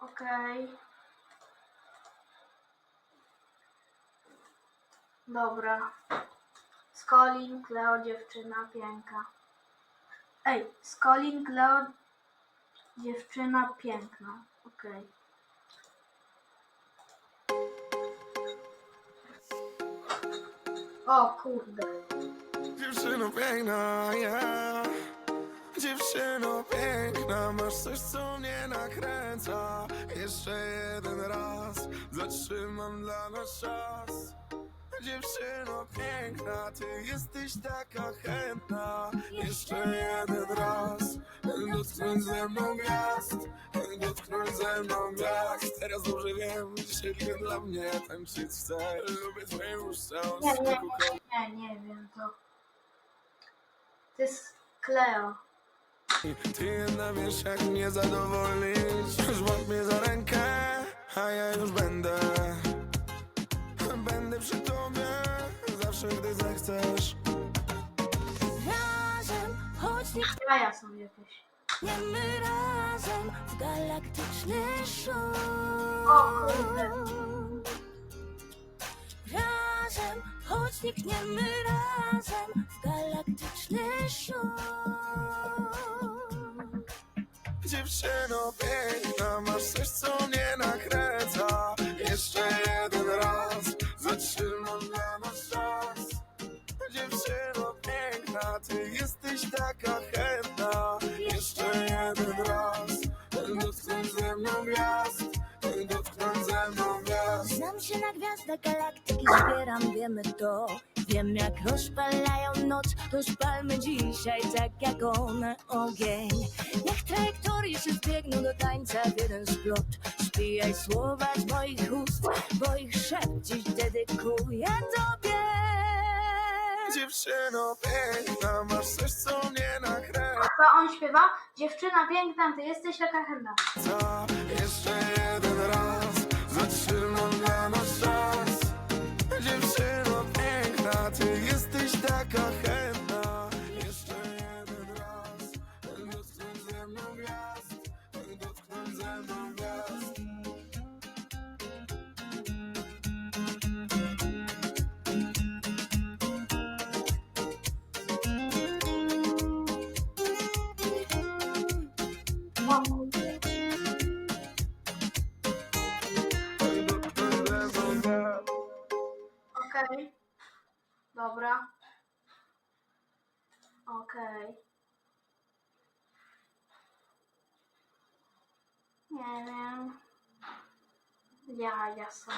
Okej. Dobra. Skolin, Kleo, dziewczyna piękna. Skolin, Kleo, dziewczyna piękna. Okej. O kurde. Dziewczyno piękna, yeah. Dziewczyno piękna, masz coś, co mnie nakręca. Jeszcze jeden raz, zatrzymam dla nas czas. Dziewczyno piękna, ty jesteś taka chętna. Jeszcze jeden raz, dotknąć ze mną gwiazd. Dotknąć ze mną gwiazd. Teraz dobrze wiem, dzisiaj tylko dla mnie tańczyć chcę. Lubię twoje usta. Nie wiem to. To jest Kleo. Ty jedna wiesz, jak mnie zadowolić. Złap mnie za rękę, a ja już będę przy tobie zawsze, gdy zechcesz. Razem, choć nie Jaja są jakieś. chcemy razem w galaktyczny szum. O kurde. Razem, choć nie kniemy razem w galaktyczny szum. Dziewczyno piękna, masz coś, co mnie nakręca. Jeszcze jeden raz, zatrzymam dla nas czas. Dziewczyno piękna, ty jesteś taka chętna. Jeszcze jeden raz, dotknąć ze mną gwiazd. Dotknąć ze mną gwiazd. Znam się na gwiazdach galaktyki, zbieram, wiemy to. Wiem, jak rozpalają noc, rozpalmy dzisiaj tak jak one ogień. Niech trajektorie się zbiegną do tańca w jeden splot. Spijaj słowa z moich ust, bo ich szept dziś dedykuję tobie. Dziewczyno piękna, masz coś, co mnie nakręca. A on śpiewa? Dziewczyna piękna, ty jesteś taka chętna. Jeszcze jeden raz, zatrzymam dla nas czas. Dziewczyno piękna, ty jesteś taka chętna. Jeszcze jeden raz, dotknąć ze mną gwiazd. Dotknąć ze mną gwiazd. Okej. Dobra. Okej. Nie wiem. Jaja są.